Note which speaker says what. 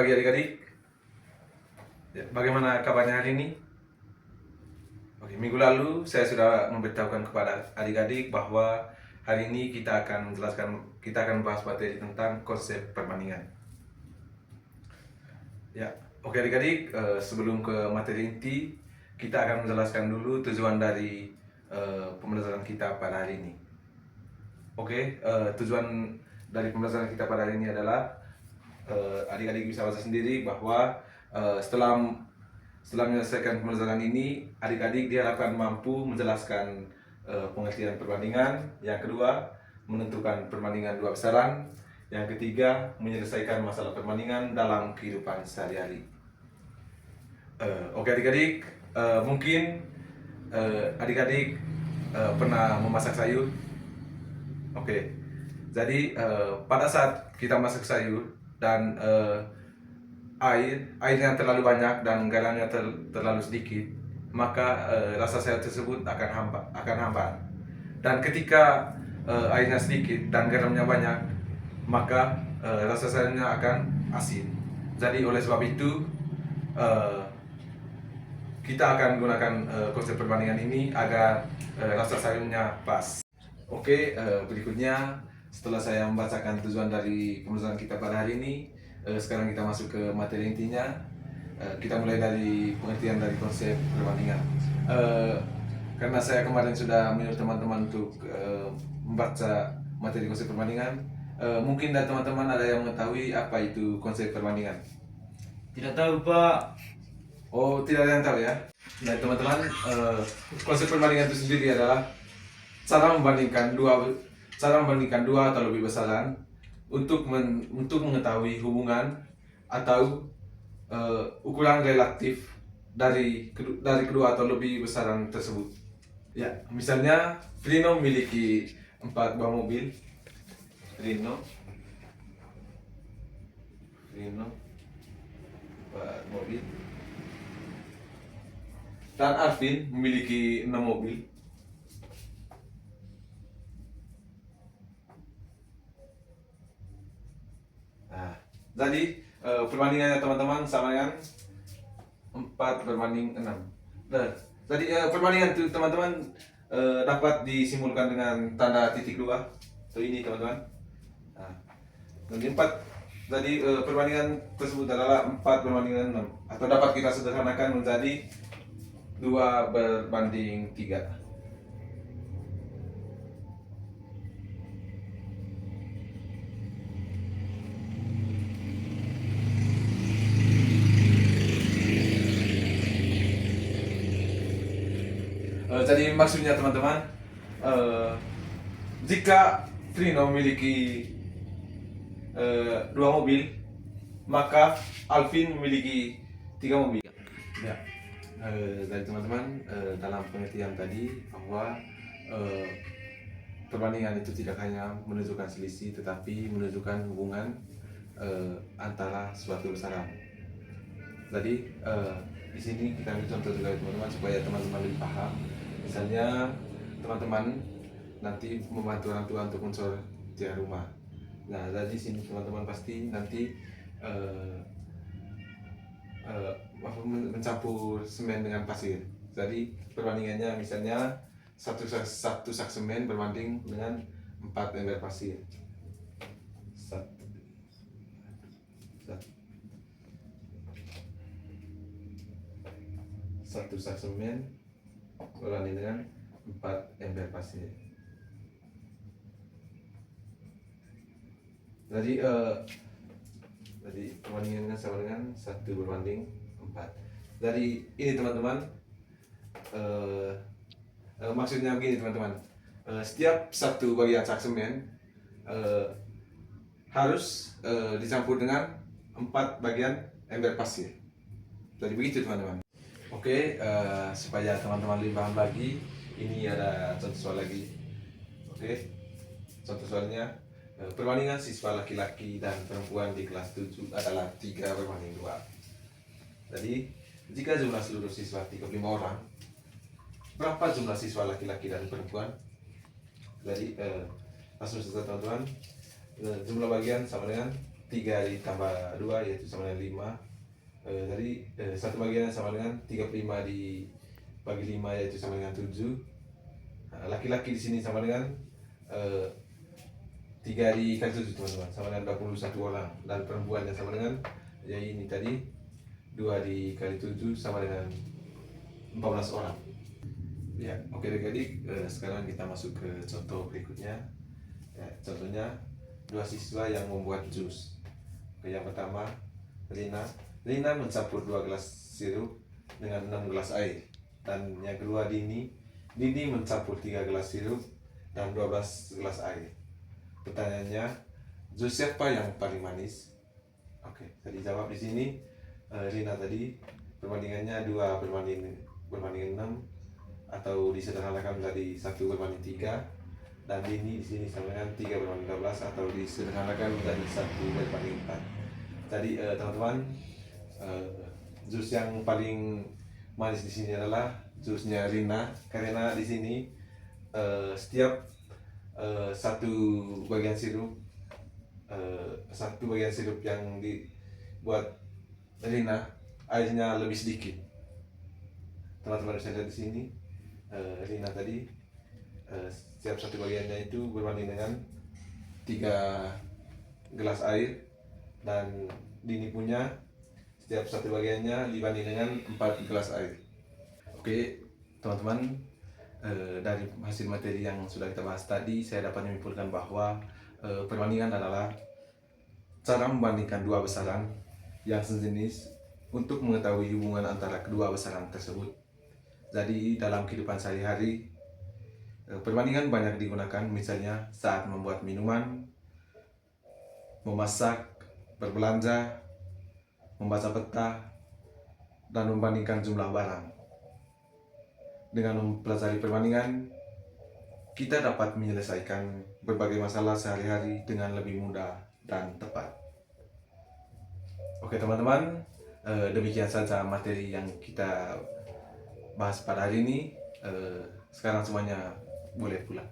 Speaker 1: pagi adik-adik. Bagaimana kabarnya hari ini? Oke, minggu lalu saya sudah memberitahukan kepada adik-adik bahwa hari ini kita akan bahas materi tentang konsep perbandingan. Ya, oke adik-adik, sebelum ke materi inti, kita akan menjelaskan dulu tujuan dari pembelajaran kita pada hari ini. Oke, tujuan dari pembelajaran kita pada hari ini adalah adik-adik bisa baca sendiri bahwa setelah menyelesaikan pembelajaran ini, adik-adik diharapkan mampu menjelaskan pengertian perbandingan. Yang kedua, menentukan perbandingan dua besaran. Yang ketiga, menyelesaikan masalah perbandingan dalam kehidupan sehari-hari. Oke adik-adik, mungkin adik-adik pernah memasak sayur. Oke, jadi pada saat kita masak sayur dan airnya terlalu banyak dan garamnya terlalu sedikit, maka rasa sayur tersebut akan hambar. Dan ketika airnya sedikit dan garamnya banyak, maka rasa sayurnya akan asin. Jadi oleh sebab itu kita akan gunakan konsep perbandingan ini agar rasa sayurnya pas. Oke, berikutnya setelah saya membacakan tujuan dari pembelajaran kita pada hari ini, sekarang kita masuk ke materi intinya. Kita mulai dari pengertian dari konsep perbandingan. Karena saya kemarin sudah menyuruh teman-teman untuk membaca materi konsep perbandingan, mungkin dari teman-teman ada yang mengetahui apa itu konsep perbandingan?
Speaker 2: Tidak tahu, Pak.
Speaker 1: Oh, tidak ada yang tahu ya. Nah teman-teman, konsep perbandingan itu sendiri adalah cara membandingkan dua atau lebih besaran untuk mengetahui hubungan atau ukuran relatif dari kedua atau lebih besaran tersebut. Ya, misalnya Frino memiliki 4 buah mobil. Frino 4 mobil. Dan Arvin memiliki 6 mobil. Nah, jadi perbandingannya teman-teman sama dengan 4:6. Nah, jadi perbandingan itu teman-teman dapat disimpulkan dengan tanda titik 2. So ini teman-teman. Nah, jadi perbandingan tersebut adalah 4:6 atau dapat kita sederhanakan menjadi 2:3. Jadi maksudnya teman-teman, jika Trino memiliki 2 mobil, maka Alvin memiliki 3 mobil. Ya. Dari teman-teman, dalam pengertian tadi bahwa perbandingan itu tidak hanya menunjukkan selisih, tetapi menunjukkan hubungan antara suatu besaran. Jadi di sini kita ambil contoh juga teman-teman supaya teman-teman lebih paham. Misalnya teman-teman nanti membantu orang tua untuk mensortir rumah. Nah, dari sini teman-teman pasti nanti mencampur semen dengan pasir. Jadi perbandingannya misalnya satu sak semen berbanding dengan 4 ember pasir. Satu sak semen berbanding dengan 4 ember pasir. Jadi perbandingannya sama dengan 1:4. Jadi ini teman-teman, maksudnya begini teman-teman, setiap satu bagian sak semen harus dicampur dengan 4 bagian ember pasir. Jadi begitu teman-teman. Oke, supaya teman-teman lebih paham lagi, ini ada contoh soal lagi. Oke, contoh soalnya, perbandingan siswa laki-laki dan perempuan di kelas 7 adalah 3:2. Jadi, jika jumlah seluruh siswa 35 orang, berapa jumlah siswa laki-laki dan perempuan? Jadi, langsung saja teman-teman, jumlah bagian sama dengan 3 ditambah 2 yaitu sama dengan 5. Tadi satu bagian sama dengan 35 dibagi 5 yaitu sama dengan 7. Laki-laki di sini sama dengan 3 dikali 7 teman-teman, sama dengan 21 orang. Dan perempuannya sama dengan, ya ini tadi 2 dikali 7 sama dengan 14 orang. Ya, oke adik-adik, sekarang kita masuk ke contoh berikutnya. Ya, contohnya 2 siswa yang membuat jus. Oke, yang pertama, Lina mencampur 2 gelas sirup dengan 6 gelas air. Dan yang kedua, Dini mencampur 3 gelas sirup dan 12 gelas air. Pertanyaannya, jus siapa yang paling manis? Oke, tadi jawab di sini. Lina tadi perbandingannya 2 berbanding 6, atau disederhanakan menjadi 1 berbanding 3. Dan Dini di sini sama dengan 3 berbanding 12, atau disederhanakan menjadi 1 berbanding 4. Jadi teman-teman, jus yang paling manis di sini adalah jusnya Rina, karena di sini setiap satu bagian sirup yang dibuat Rina, airnya lebih sedikit. Teman-teman bisa lihat di sini, Rina tadi setiap satu bagiannya itu berbanding dengan 3 gelas air, dan Dini punya setiap satu bagiannya dibanding dengan 4 gelas air. Oke teman-teman, dari hasil materi yang sudah kita bahas tadi, saya dapat menyimpulkan bahwa perbandingan adalah cara membandingkan 2 besaran yang sejenis untuk mengetahui hubungan antara kedua besaran tersebut. Jadi dalam kehidupan sehari-hari, perbandingan banyak digunakan, misalnya saat membuat minuman, memasak, berbelanja, membaca peta, dan membandingkan jumlah barang. Dengan mempelajari perbandingan, kita dapat menyelesaikan berbagai masalah sehari-hari dengan lebih mudah dan tepat. Oke teman-teman, demikian saja materi yang kita bahas pada hari ini. Sekarang semuanya boleh pulang.